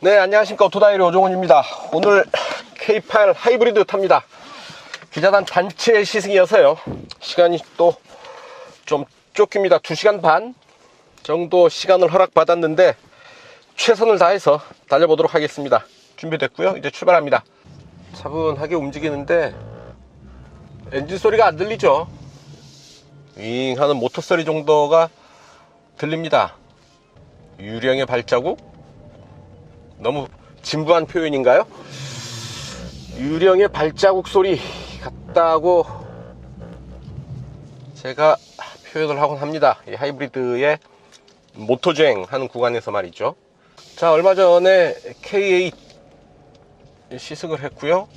네, 안녕하십니까. 오토다이리 오종훈입니다. 오늘 K8 하이브리드 탑니다. 기자단 단체 시승이어서요, 시간이 또 좀 쫓깁니다. 2시간 반 정도 시간을 허락받았는데 최선을 다해서 달려보도록 하겠습니다. 준비됐고요, 이제 출발합니다. 차분하게 움직이는데 엔진 소리가 안 들리죠. 윙 하는 모터 소리 정도가 들립니다. 유령의 발자국? 너무 진부한 표현인가요? 유령의 발자국 소리 같다고 제가 표현을 하곤 합니다. 이 하이브리드의 모토주행 하는 구간에서 말이죠. 자, 얼마 전에 K8 시승을 했고요.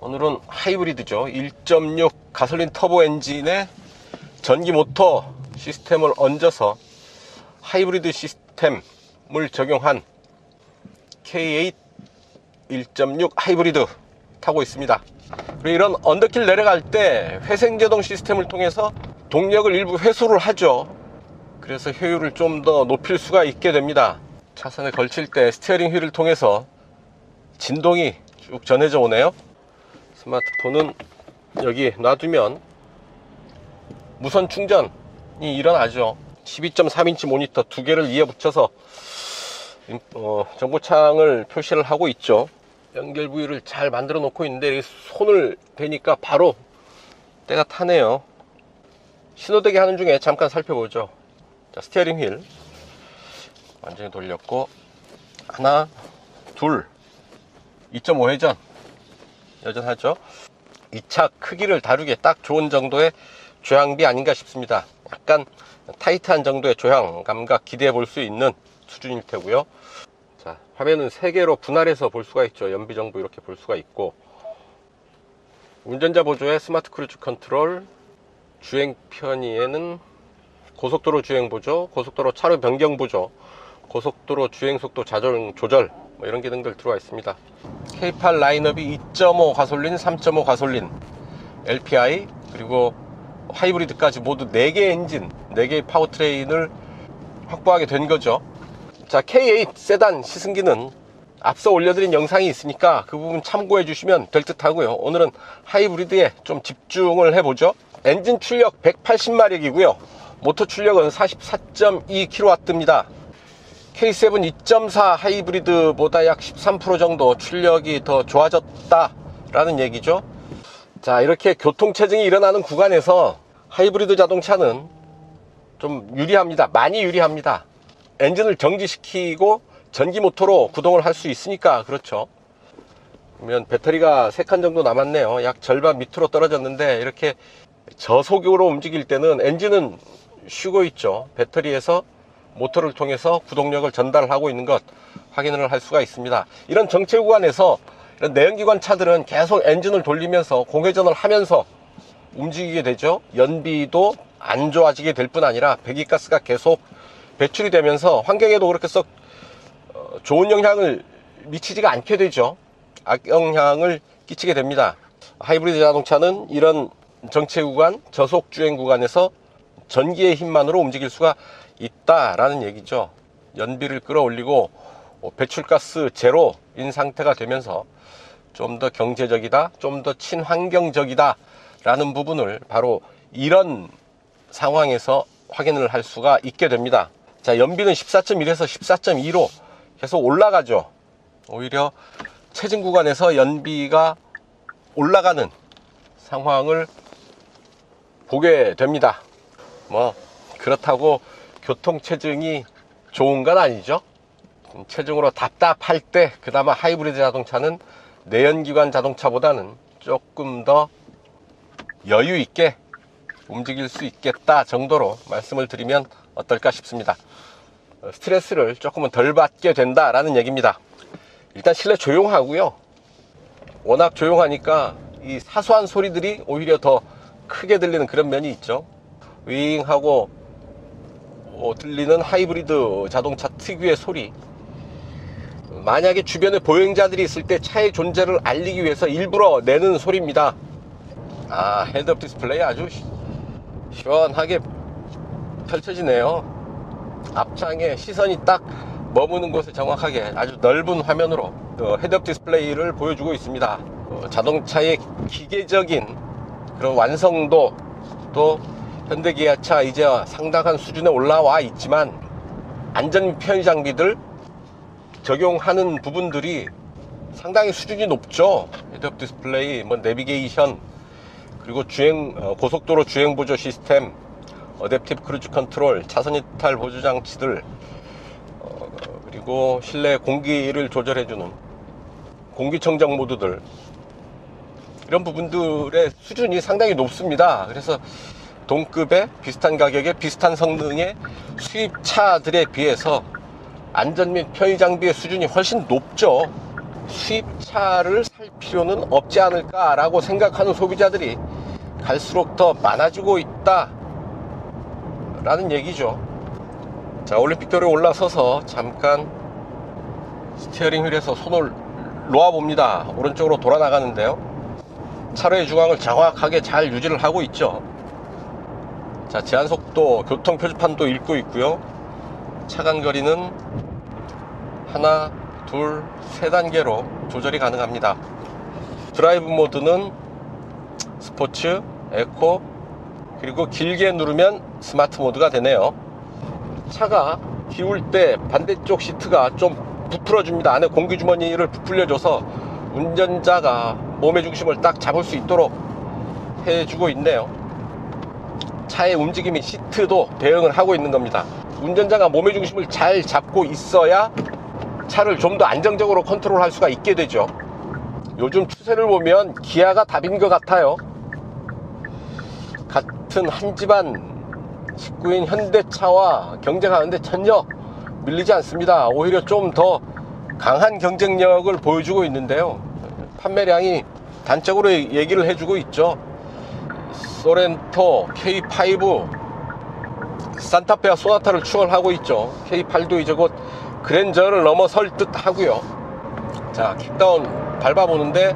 오늘은 하이브리드죠. 1.6 가솔린 터보 엔진에 전기 모터 시스템을 얹어서 하이브리드 시스템을 적용한 K8 1.6 하이브리드 타고 있습니다. 그리고 이런 언더길 내려갈 때 회생제동 시스템을 통해서 동력을 일부 회수를 하죠. 그래서 효율을 좀 더 높일 수가 있게 됩니다. 차선에 걸칠 때 스티어링 휠을 통해서 진동이 쭉 전해져 오네요. 스마트폰은 여기 놔두면 무선 충전이 일어나죠. 12.3인치 모니터 2개를 이어 붙여서 정보창을 표시를 하고 있죠. 연결 부위를 잘 만들어 놓고 있는데 손을 대니까 바로 때가 타네요. 신호대기 하는 중에 잠깐 살펴보죠. 자, 스티어링 휠 완전히 돌렸고, 하나, 둘, 2.5회전 여전하죠. 이 차 크기를 다루기에 딱 좋은 정도의 조향비 아닌가 싶습니다. 약간 타이트한 정도의 조향 감각 기대해 볼 수 있는 수준일 테고요. 자, 화면은 3개로 분할해서 볼 수가 있죠. 연비 정보 이렇게 볼 수가 있고, 운전자 보조에 스마트 크루즈 컨트롤, 주행 편의에는 고속도로 주행 보조, 고속도로 차로 변경 보조, 고속도로 주행 속도 조절 뭐 이런 기능들 들어와 있습니다. K8 라인업이 2.5 가솔린, 3.5 가솔린, LPI 그리고 하이브리드까지 모두 4개 엔진, 4개의 파워트레인을 확보하게 된 거죠. 자, K8 세단 시승기는 앞서 올려드린 영상이 있으니까 그 부분 참고해 주시면 될 듯 하고요. 오늘은 하이브리드에 좀 집중을 해보죠. 엔진 출력 180마력이고요 모터 출력은 44.2kW입니다 K7 2.4 하이브리드보다 약 13% 정도 출력이 더 좋아졌다 라는 얘기죠. 자, 이렇게 교통체증이 일어나는 구간에서 하이브리드 자동차는 좀 유리합니다. 많이 유리합니다. 엔진을 정지시키고 전기 모터로 구동을 할 수 있으니까 그렇죠. 그러면 배터리가 3칸 정도 남았네요. 약 절반 밑으로 떨어졌는데, 이렇게 저속으로 움직일 때는 엔진은 쉬고 있죠. 배터리에서 모터를 통해서 구동력을 전달하고 있는 것 확인을 할 수가 있습니다. 이런 정체 구간에서 이런 내연기관 차들은 계속 엔진을 돌리면서 공회전을 하면서 움직이게 되죠. 연비도 안 좋아지게 될 뿐 아니라 배기가스가 계속 배출이 되면서 환경에도 그렇게 썩 좋은 영향을 미치지가 않게 되죠. 악영향을 끼치게 됩니다. 하이브리드 자동차는 이런 정체 구간, 저속 주행 구간에서 전기의 힘만으로 움직일 수가 있다라는 얘기죠. 연비를 끌어올리고 배출가스 제로인 상태가 되면서 좀 더 경제적이다, 좀 더 친환경적이다 라는 부분을 바로 이런 상황에서 확인을 할 수가 있게 됩니다. 자, 연비는 14.1에서 14.2로 계속 올라가죠. 오히려 체증 구간에서 연비가 올라가는 상황을 보게 됩니다. 뭐 그렇다고 교통체증이 좋은 건 아니죠. 체증으로 답답할 때 그나마 하이브리드 자동차는 내연기관 자동차보다는 조금 더 여유 있게 움직일 수 있겠다 정도로 말씀을 드리면 어떨까 싶습니다. 스트레스를 조금은 덜 받게 된다라는 얘기입니다. 일단 실내 조용하고요. 워낙 조용하니까 이 사소한 소리들이 오히려 더 크게 들리는 그런 면이 있죠. 윙하고 들리는 하이브리드 자동차 특유의 소리, 만약에 주변에 보행자들이 있을 때 차의 존재를 알리기 위해서 일부러 내는 소리입니다. 아, 헤드업 디스플레이 아주 시원하게 펼쳐지네요. 앞창에 시선이 딱 머무는 곳에 정확하게 아주 넓은 화면으로 헤드업 디스플레이를 보여주고 있습니다. 자동차의 기계적인 그런 완성도, 또 현대기아차 이제 상당한 수준에 올라와 있지만 안전 편의 장비들 적용하는 부분들이 상당히 수준이 높죠. 헤드업 디스플레이, 내비게이션, 그리고 고속도로 주행 보조 시스템, 어댑티브 크루즈 컨트롤, 차선 이탈 보조 장치들, 그리고 실내 공기를 조절해주는 공기청정 모드들, 이런 부분들의 수준이 상당히 높습니다. 그래서 동급의 비슷한 가격에 비슷한 성능의 수입차들에 비해서 안전 및 편의 장비의 수준이 훨씬 높죠. 수입차를 살 필요는 없지 않을까 라고 생각하는 소비자들이 갈수록 더 많아지고 있다 라는 얘기죠. 자, 올림픽도로에 올라서서 잠깐 스티어링 휠에서 손을 놓아 봅니다. 오른쪽으로 돌아 나가는데요, 차로의 중앙을 정확하게 잘 유지를 하고 있죠. 자, 제한속도, 교통표지판도 읽고 있고요. 차간거리는 하나, 둘, 세 단계로 조절이 가능합니다. 드라이브 모드는 스포츠, 에코, 그리고 길게 누르면 스마트 모드가 되네요. 차가 기울 때 반대쪽 시트가 좀 부풀어줍니다. 안에 공기주머니를 부풀려줘서 운전자가 몸의 중심을 딱 잡을 수 있도록 해주고 있네요. 차의 움직임이 시트도 대응을 하고 있는 겁니다. 운전자가 몸의 중심을 잘 잡고 있어야 차를 좀 더 안정적으로 컨트롤할 수가 있게 되죠. 요즘 추세를 보면 기아가 답인 것 같아요. 같은 한 집안 식구인 현대차와 경쟁하는데 전혀 밀리지 않습니다. 오히려 좀 더 강한 경쟁력을 보여주고 있는데요, 판매량이 단적으로 얘기를 해주고 있죠. 소렌토, K5, 산타페와 소나타를 추월하고 있죠. K8도 이제 곧 그랜저를 넘어설 듯 하고요. 자, 킥다운 밟아보는데,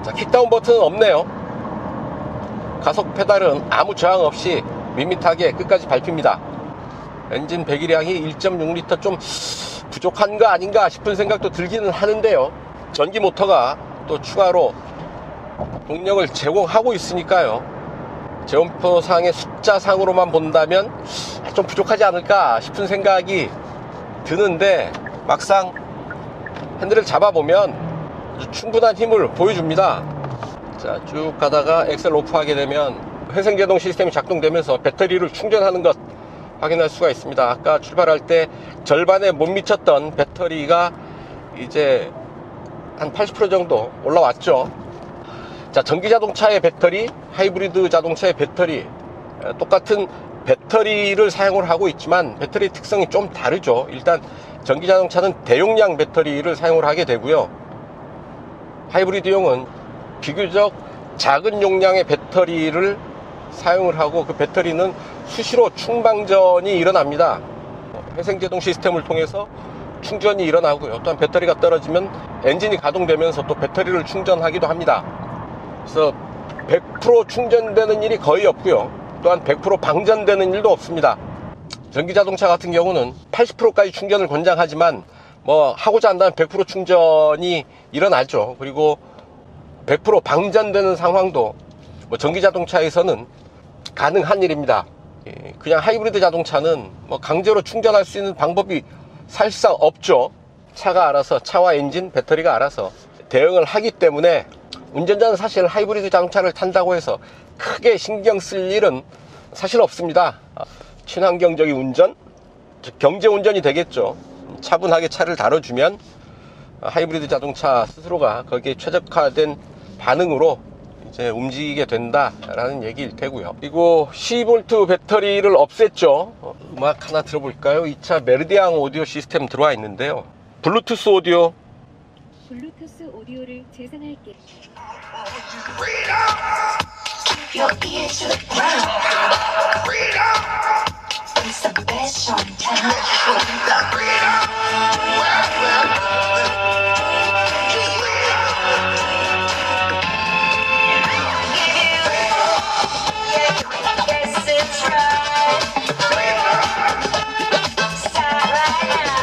자, 킥다운 버튼은 없네요. 가속 페달은 아무 저항 없이 밋밋하게 끝까지 밟힙니다. 엔진 배기량이 1.6L 좀 부족한 거 아닌가 싶은 생각도 들기는 하는데요, 전기 모터가 또 추가로 동력을 제공하고 있으니까요, 제원표상의 숫자상으로만 본다면 좀 부족하지 않을까 싶은 생각이 드는데, 막상 핸들을 잡아보면 충분한 힘을 보여줍니다. 자, 쭉 가다가 엑셀 오프하게 되면 회생제동 시스템이 작동되면서 배터리를 충전하는 것 확인할 수가 있습니다. 아까 출발할 때 절반에 못 미쳤던 배터리가 이제 한 80% 정도 올라왔죠. 자, 전기자동차의 배터리, 하이브리드 자동차의 배터리, 똑같은 배터리를 사용을 하고 있지만 배터리 특성이 좀 다르죠. 일단 전기자동차는 대용량 배터리를 사용을 하게 되고요, 하이브리드용은 비교적 작은 용량의 배터리를 사용을 하고, 그 배터리는 수시로 충방전이 일어납니다. 회생제동 시스템을 통해서 충전이 일어나고요, 또한 배터리가 떨어지면 엔진이 가동되면서 또 배터리를 충전하기도 합니다. 그래서 100% 충전되는 일이 거의 없고요, 또한 100% 방전되는 일도 없습니다. 전기자동차 같은 경우는 80%까지 충전을 권장하지만 하고자 한다면 100% 충전이 일어나죠. 그리고 100% 방전되는 상황도 전기자동차에서는 가능한 일입니다. 그냥 하이브리드 자동차는 강제로 충전할 수 있는 방법이 사실상 없죠. 차가 알아서, 차와 엔진, 배터리가 알아서 대응을 하기 때문에 운전자는 사실 하이브리드 자동차를 탄다고 해서 크게 신경 쓸 일은 사실 없습니다. 친환경적인 운전, 즉 경제 운전이 되겠죠. 차분하게 차를 다뤄주면 하이브리드 자동차 스스로가 거기에 최적화된 반응으로 이제 움직이게 된다라는 얘기일 테고요. 그리고 12V 배터리를 없앴죠. 음악 하나 들어볼까요? 이 차 메르디앙 오디오 시스템 들어와 있는데요, 블루투스 오디오, 블루투스 오디오를 재생할게. Your ear to the ground. It's the best show in town. Yes, it's right. Start right now.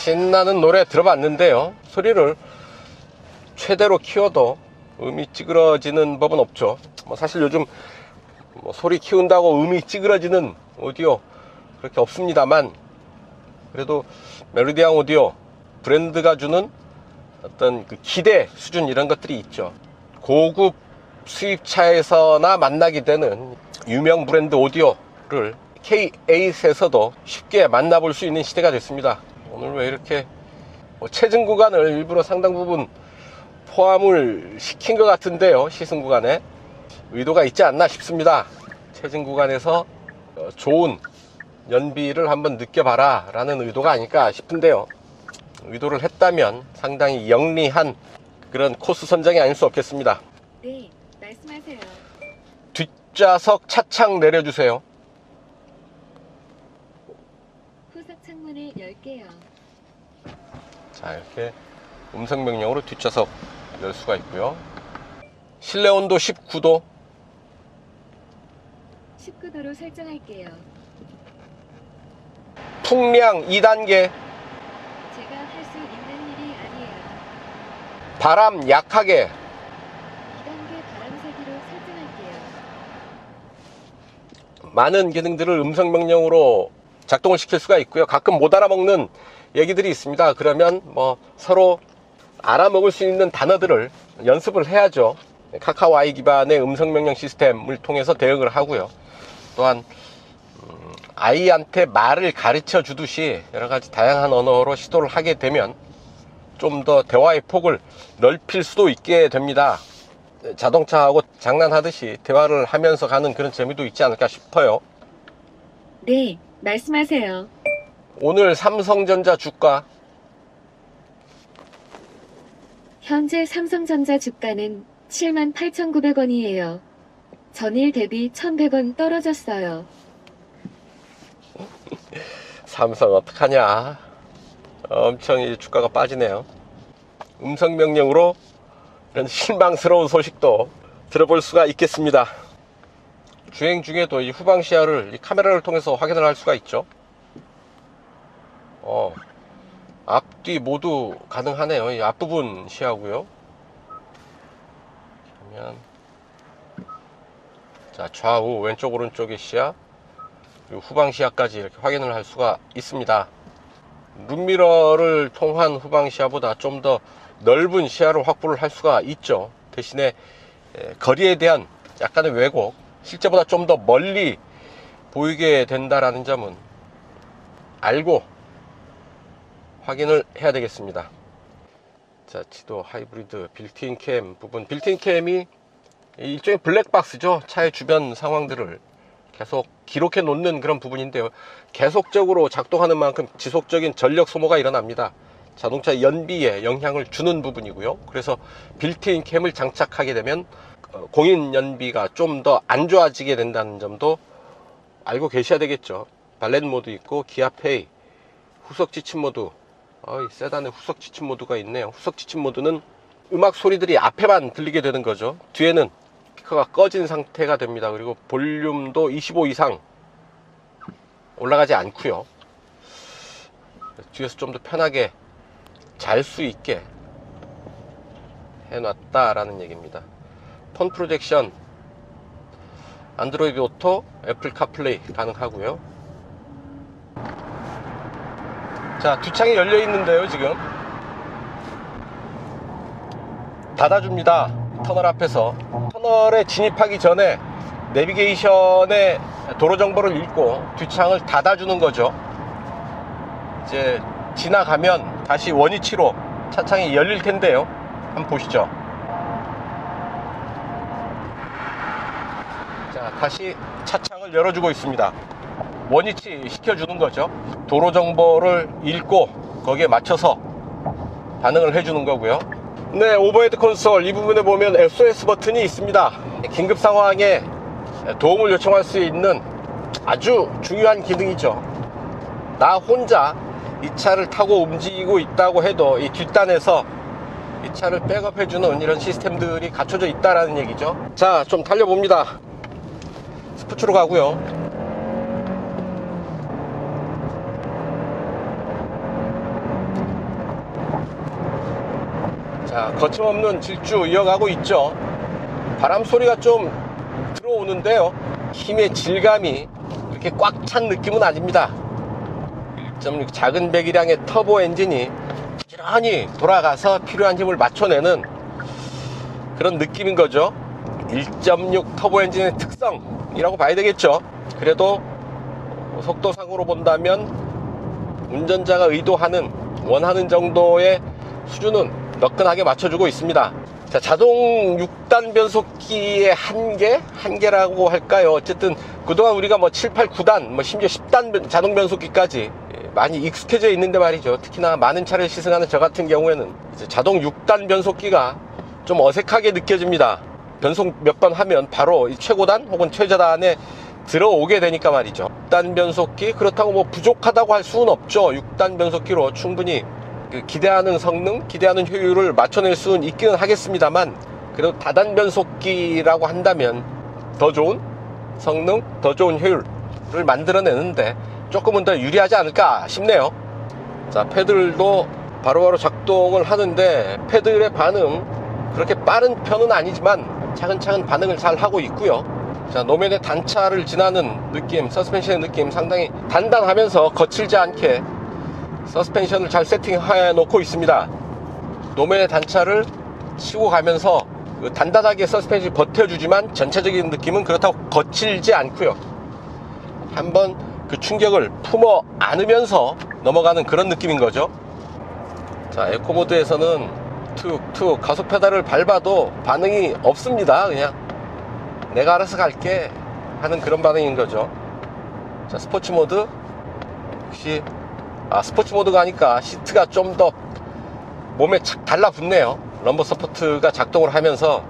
신나는 노래 들어봤는데요. 소리를 최대로 키워도 음이 찌그러지는 법은 없죠. 뭐 사실 요즘 뭐 소리 키운다고 음이 찌그러지는 오디오 그렇게 없습니다만, 그래도 멜로디앙 오디오 브랜드가 주는 어떤 그 기대 수준 이런 것들이 있죠. 고급 수입차에서나 만나게 되는 유명 브랜드 오디오를 K8에서도 쉽게 만나볼 수 있는 시대가 됐습니다. 오늘 왜 이렇게 체증 구간을 일부러 상당 부분 포함을 시킨 것 같은데요. 시승 구간에 의도가 있지 않나 싶습니다. 체증 구간에서 좋은 연비를 한번 느껴봐라 라는 의도가 아닐까 싶은데요. 의도를 했다면 상당히 영리한 그런 코스 선정이 아닐 수 없겠습니다. 네, 말씀하세요. 뒷좌석 차창 내려주세요. 후석 창문을 열게요. 자, 이렇게 음성 명령으로 뒷좌석 열 수가 있고요. 실내 온도 19도, 19도로 설정할게요. 풍량 2단계, 제가 할 수 있는 일이 아니에요. 바람 약하게, 2단계 바람 세기로 설정할게요. 많은 기능들을 음성 명령으로 작동을 시킬 수가 있고요. 가끔 못 알아먹는 얘기들이 있습니다. 그러면 뭐 서로 알아먹을 수 있는 단어들을 연습을 해야죠. 카카오 아이 기반의 음성 명령 시스템을 통해서 대응을 하고요. 또한 아이한테 말을 가르쳐 주듯이 여러 가지 다양한 언어로 시도를 하게 되면 좀 더 대화의 폭을 넓힐 수도 있게 됩니다. 자동차하고 장난하듯이 대화를 하면서 가는 그런 재미도 있지 않을까 싶어요. 네, 말씀하세요. 오늘 삼성전자 주가 현재 삼성전자 주가는 78,900원이에요. 전일 대비 1,100원 떨어졌어요. 삼성 어떡하냐, 엄청 이제 주가가 빠지네요. 음성 명령으로 이런 실망스러운 소식도 들어볼 수가 있겠습니다. 주행 중에도 이 후방 시야를 이 카메라를 통해서 확인을 할 수가 있죠. 앞뒤 모두 가능하네요. 이 앞부분 시야고요. 그러면 자, 좌우 왼쪽 오른쪽의 시야, 그리고 후방 시야까지 이렇게 확인을 할 수가 있습니다. 룸미러를 통한 후방 시야보다 좀 더 넓은 시야를 확보를 할 수가 있죠. 대신에 거리에 대한 약간의 왜곡, 실제보다 좀 더 멀리 보이게 된다라는 점은 알고 확인을 해야 되겠습니다. 자, 지도 하이브리드 빌트인 캠 부분, 빌트인 캠이 일종의 블랙박스죠. 차의 주변 상황들을 계속 기록해 놓는 그런 부분인데요. 계속적으로 작동하는 만큼 지속적인 전력 소모가 일어납니다. 자동차 연비에 영향을 주는 부분이고요. 그래서 빌트인 캠을 장착하게 되면 공인 연비가 좀 더 안 좋아지게 된다는 점도 알고 계셔야 되겠죠. 발렛 모드 있고 기아 페이, 후석 지침 모드, 세단에 후석 지침 모드가 있네요. 후석 지침 모드는 음악 소리들이 앞에만 들리게 되는 거죠. 뒤에는 스피커가 꺼진 상태가 됩니다. 그리고 볼륨도 25 이상 올라가지 않고요. 뒤에서 좀 더 편하게 잘 수 있게 해놨다라는 얘기입니다. 폰 프로젝션, 안드로이드 오토, 애플 카플레이 가능하고요. 자, 뒷창이 열려 있는데요. 지금 닫아줍니다. 터널 앞에서. 터널에 진입하기 전에 내비게이션의 도로 정보를 읽고 뒷창을 닫아주는 거죠. 이제 지나가면 다시 원위치로 차창이 열릴 텐데요. 한번 보시죠. 자, 다시 차창을 열어주고 있습니다. 원위치 시켜주는 거죠. 도로 정보를 읽고 거기에 맞춰서 반응을 해주는 거고요. 네, 오버헤드 콘솔 이 부분에 보면 SOS 버튼이 있습니다. 긴급 상황에 도움을 요청할 수 있는 아주 중요한 기능이죠. 나 혼자 이 차를 타고 움직이고 있다고 해도 이 뒷단에서 이 차를 백업해주는 이런 시스템들이 갖춰져 있다라는 얘기죠. 자, 좀 달려봅니다. 스포츠로 가고요. 자, 거침없는 질주 이어가고 있죠. 바람 소리가 좀 들어오는데요, 힘의 질감이 그렇게 꽉 찬 느낌은 아닙니다. 1.6 작은 배기량의 터보 엔진이 부지런히 돌아가서 필요한 힘을 맞춰내는 그런 느낌인 거죠. 1.6 터보 엔진의 특성이라고 봐야 되겠죠. 그래도 속도상으로 본다면 운전자가 의도하는, 원하는 정도의 수준은 너끈하게 맞춰주고 있습니다. 자, 자동 6단 변속기의 한계라고 할까요? 어쨌든 그동안 우리가 뭐 7, 8, 9단, 심지어 10단 자동 변속기까지 많이 익숙해져 있는데 말이죠. 특히나 많은 차를 시승하는 저 같은 경우에는 이제 자동 6단 변속기가 좀 어색하게 느껴집니다. 변속 몇 번 하면 바로 최고단 혹은 최저단에 들어오게 되니까 말이죠. 6단 변속기, 그렇다고 뭐 부족하다고 할 수는 없죠. 6단 변속기로 충분히 그 기대하는 성능, 기대하는 효율을 맞춰낼 수는 있기는 하겠습니다만, 그래도 다단 변속기라고 한다면 더 좋은 성능, 더 좋은 효율을 만들어내는데 조금은 더 유리하지 않을까 싶네요. 자, 패들도 바로바로 작동을 하는데 패들의 반응 그렇게 빠른 편은 아니지만 차근차근 반응을 잘 하고 있고요. 자, 노면의 단차를 지나는 느낌, 서스펜션의 느낌 상당히 단단하면서 거칠지 않게 서스펜션을 잘 세팅해 놓고 있습니다. 노면의 단차를 치고 가면서 단단하게 서스펜션이 버텨주지만 전체적인 느낌은 그렇다고 거칠지 않고요. 한번 그 충격을 품어 안으면서 넘어가는 그런 느낌인 거죠. 자, 에코모드에서는 툭툭 가속 페달을 밟아도 반응이 없습니다. 그냥 내가 알아서 갈게 하는 그런 반응인 거죠. 자, 스포츠 모드 역시 스포츠 모드가 하니까 시트가 좀 더 몸에 착 달라붙네요. 럼버 서포트가 작동을 하면서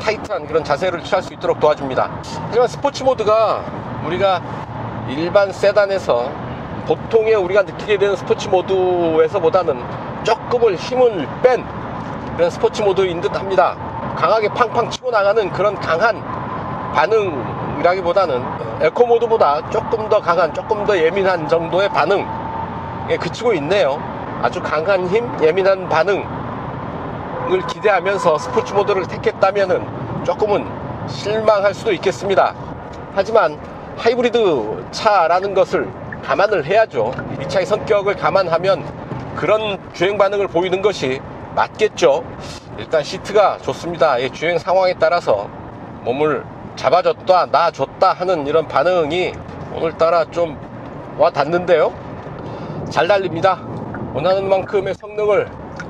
타이트한 그런 자세를 취할 수 있도록 도와줍니다. 하지만 스포츠 모드가 우리가 일반 세단에서 보통의 우리가 느끼게 되는 스포츠 모드에서보다는 조금을 힘을 뺀 그런 스포츠 모드인 듯 합니다. 강하게 팡팡 치고 나가는 그런 강한 반응이라기보다는 에코 모드보다 조금 더 강한, 조금 더 예민한 정도의 반응에 그치고 있네요. 아주 강한 힘, 예민한 반응을 기대하면서 스포츠 모드를 택했다면은 조금은 실망할 수도 있겠습니다. 하지만 하이브리드 차라는 것을 감안을 해야죠. 이 차의 성격을 감안하면 그런 주행 반응을 보이는 것이 맞겠죠. 일단 시트가 좋습니다. 이 주행 상황에 따라서 몸을 잡아줬다 놔줬다 하는 이런 반응이 오늘따라 좀 와 닿는데요. 잘 달립니다. 원하는 만큼의 성능을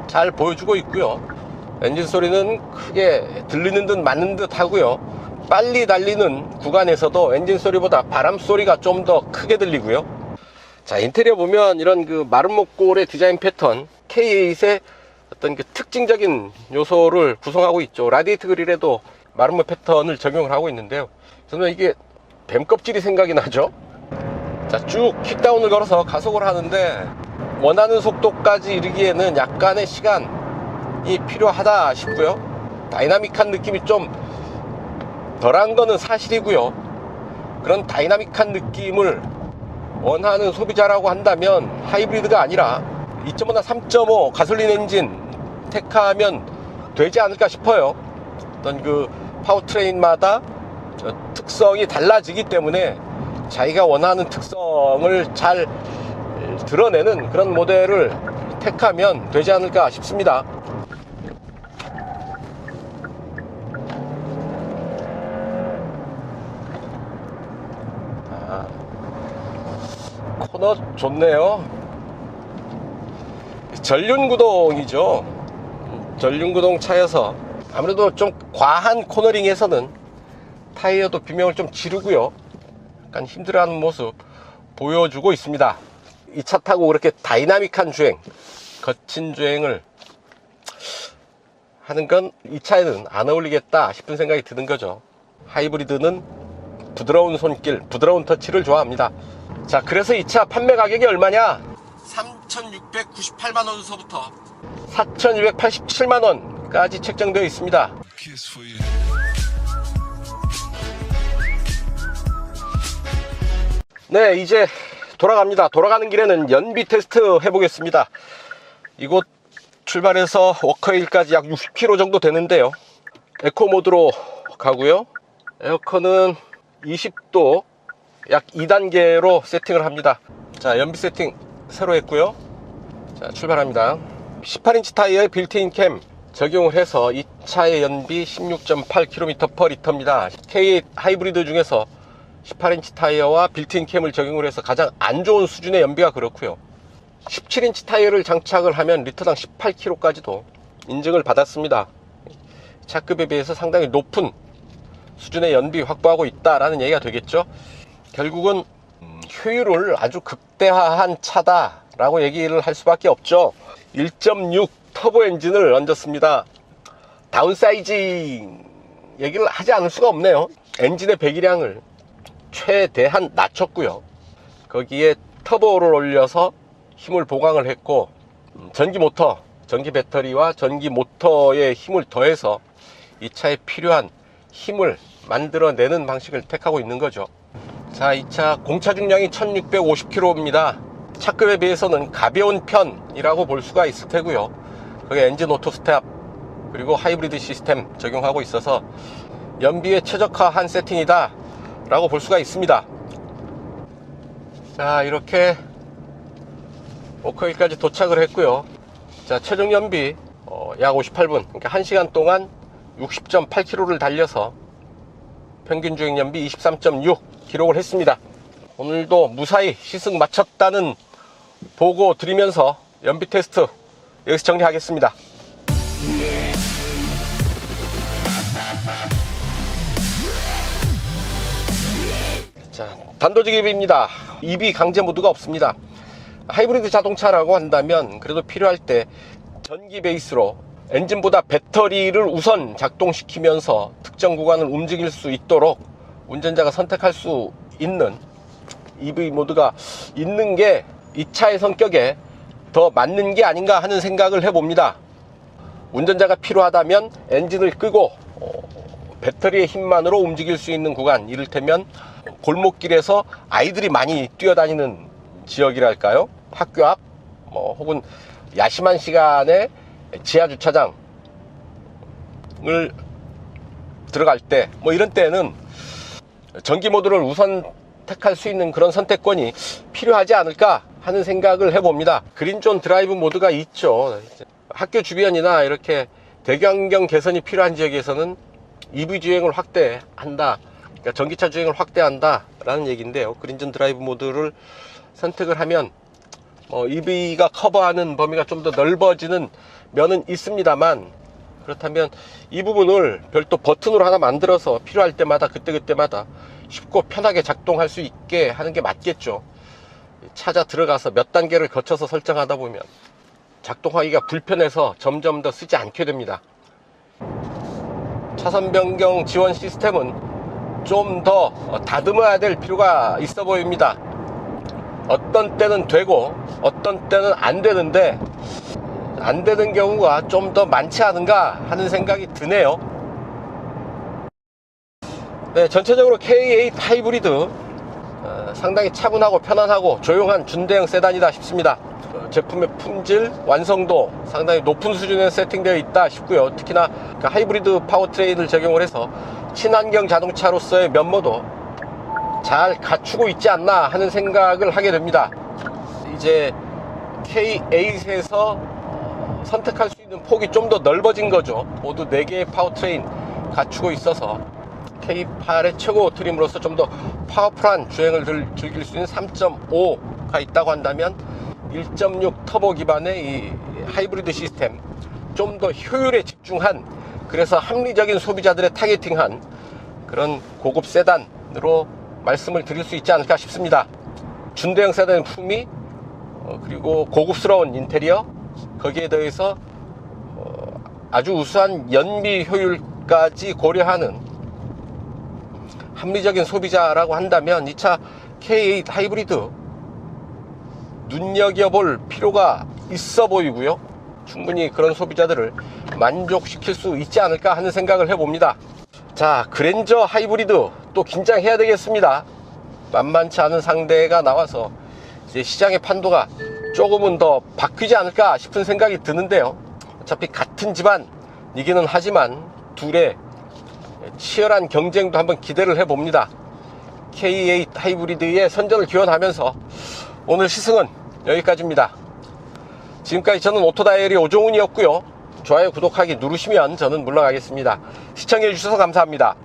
잘 보여주고 있고요. 엔진 소리는 크게 들리는 듯 맞는 듯 하고요. 빨리 달리는 구간에서도 엔진 소리보다 바람 소리가 좀 더 크게 들리고요. 자, 인테리어 보면 이런 그 마름모꼴의 디자인 패턴, K8의 어떤 그 특징적인 요소를 구성하고 있죠. 라디에이터 그릴에도 마름모 패턴을 적용을 하고 있는데요. 저는 이게 뱀 껍질이 생각이 나죠. 자, 쭉 킥다운을 걸어서 가속을 하는데 원하는 속도까지 이르기에는 약간의 시간이 필요하다 싶고요. 다이나믹한 느낌이 좀 덜한 거는 사실이고요. 그런 다이나믹한 느낌을 원하는 소비자라고 한다면 하이브리드가 아니라 2.5나 3.5 가솔린 엔진 택하면 되지 않을까 싶어요. 어떤 그 파워트레인마다 특성이 달라지기 때문에 자기가 원하는 특성을 잘 드러내는 그런 모델을 택하면 되지 않을까 싶습니다. 코너 좋네요. 전륜구동이죠. 전륜구동 차여서 아무래도 좀 과한 코너링에서는 타이어도 비명을 좀 지르고요. 약간 힘들어하는 모습 보여주고 있습니다. 이 차 타고 그렇게 다이나믹한 주행, 거친 주행을 하는 건 이 차에는 안 어울리겠다 싶은 생각이 드는 거죠. 하이브리드는 부드러운 손길, 부드러운 터치를 좋아합니다. 자, 그래서 이 차 판매 가격이 얼마냐? 3,698만원서부터 4,287만원까지 책정되어 있습니다. 네, 이제 돌아갑니다. 돌아가는 길에는 연비 테스트 해보겠습니다. 이곳 출발해서 워커힐까지 약 60km 정도 되는데요. 에코 모드로 가고요. 에어컨은 20도 약 2단계로 세팅을 합니다. 자, 연비 세팅 새로 했고요. 자, 출발합니다. 18인치 타이어에 빌트인 캠 적용을 해서 이 차의 연비 16.8km/L입니다. K8 하이브리드 중에서 18인치 타이어와 빌트인 캠을 적용을 해서 가장 안 좋은 수준의 연비가 그렇고요. 17인치 타이어를 장착을 하면 리터당 18km까지도 인증을 받았습니다. 차급에 비해서 상당히 높은 수준의 연비 확보하고 있다라는 얘기가 되겠죠. 결국은 효율을 아주 극대화한 차다라고 얘기를 할 수밖에 없죠. 1.6 터보 엔진을 얹었습니다. 다운사이징 얘기를 하지 않을 수가 없네요. 엔진의 배기량을 최대한 낮췄고요. 거기에 터보를 올려서 힘을 보강을 했고, 전기 모터, 전기 배터리와 전기 모터의 힘을 더해서 이 차에 필요한 힘을 만들어내는 방식을 택하고 있는 거죠. 자, 이 차 공차 중량이 1650km입니다. 차급에 비해서는 가벼운 편이라고 볼 수가 있을 테고요. 거기에 엔진 오토 스탑 그리고 하이브리드 시스템 적용하고 있어서 연비에 최적화한 세팅이다 라고 볼 수가 있습니다. 자, 이렇게 워커힐까지 도착을 했고요. 자, 최종 연비 약 58분, 그러니까 1시간 동안 60.8km를 달려서 평균 주행 연비 23.6 기록을 했습니다. 오늘도 무사히 시승 마쳤다는 보고 드리면서 연비 테스트 여기서 정리하겠습니다. 자, 단도직입입니다. EV 강제 모드가 없습니다. 하이브리드 자동차라고 한다면 그래도 필요할 때 전기 베이스로 엔진보다 배터리를 우선 작동시키면서 특정 구간을 움직일 수 있도록 운전자가 선택할 수 있는 EV 모드가 있는 게 이 차의 성격에 더 맞는 게 아닌가 하는 생각을 해봅니다. 운전자가 필요하다면 엔진을 끄고 배터리의 힘만으로 움직일 수 있는 구간, 이를테면 골목길에서 아이들이 많이 뛰어다니는 지역이랄까요? 학교 앞, 혹은 야심한 시간에 지하 주차장을 들어갈 때, 이런 때는 전기 모드를 우선 택할 수 있는 그런 선택권이 필요하지 않을까 하는 생각을 해봅니다. 그린존 드라이브 모드가 있죠. 학교 주변이나 이렇게 대경경 개선이 필요한 지역에서는 EV 주행을 확대한다, 그러니까 전기차 주행을 확대한다 라는 얘기인데요. 그린존 드라이브 모드를 선택을 하면 EV가 커버하는 범위가 좀 더 넓어지는 면은 있습니다만, 그렇다면 이 부분을 별도 버튼으로 하나 만들어서 필요할 때마다 그때마다 쉽고 편하게 작동할 수 있게 하는 게 맞겠죠. 찾아 들어가서 몇 단계를 거쳐서 설정하다 보면 작동하기가 불편해서 점점 더 쓰지 않게 됩니다. 차선 변경 지원 시스템은 좀 더 다듬어야 될 필요가 있어 보입니다. 어떤 때는 되고 어떤 때는 안 되는데, 안 되는 경우가 좀 더 많지 않은가 하는 생각이 드네요. 네, 전체적으로 K8 하이브리드 상당히 차분하고 편안하고 조용한 준대형 세단이다 싶습니다. 제품의 품질, 완성도 상당히 높은 수준에 세팅되어 있다 싶고요. 특히나 하이브리드 파워트레인을 적용을 해서 친환경 자동차로서의 면모도 잘 갖추고 있지 않나 하는 생각을 하게 됩니다. 이제 K8에서 선택할 수 있는 폭이 좀 더 넓어진 거죠. 모두 4개의 파워트레인 갖추고 있어서 K8의 최고 트림으로서 좀 더 파워풀한 주행을 즐길 수 있는 3.5가 있다고 한다면 1.6 터보 기반의 이 하이브리드 시스템, 좀 더 효율에 집중한, 그래서 합리적인 소비자들의 타겟팅한 그런 고급 세단으로 말씀을 드릴 수 있지 않을까 싶습니다. 준대형 세단의 품위, 그리고 고급스러운 인테리어, 거기에 더해서 아주 우수한 연비 효율까지 고려하는 합리적인 소비자라고 한다면 이 차 K8 하이브리드 눈여겨볼 필요가 있어 보이고요. 충분히 그런 소비자들을 만족시킬 수 있지 않을까 하는 생각을 해봅니다. 자, 그랜저 하이브리드 또 긴장해야 되겠습니다. 만만치 않은 상대가 나와서 이제 시장의 판도가 조금은 더 바뀌지 않을까 싶은 생각이 드는데요. 어차피 같은 집안이기는 하지만 둘의 치열한 경쟁도 한번 기대를 해봅니다. K8 하이브리드의 선전을 기원하면서 오늘 시승은 여기까지입니다. 지금까지 저는 오토다이어리 오종훈이었고요. 좋아요, 구독하기 누르시면 저는 물러가겠습니다. 시청해주셔서 감사합니다.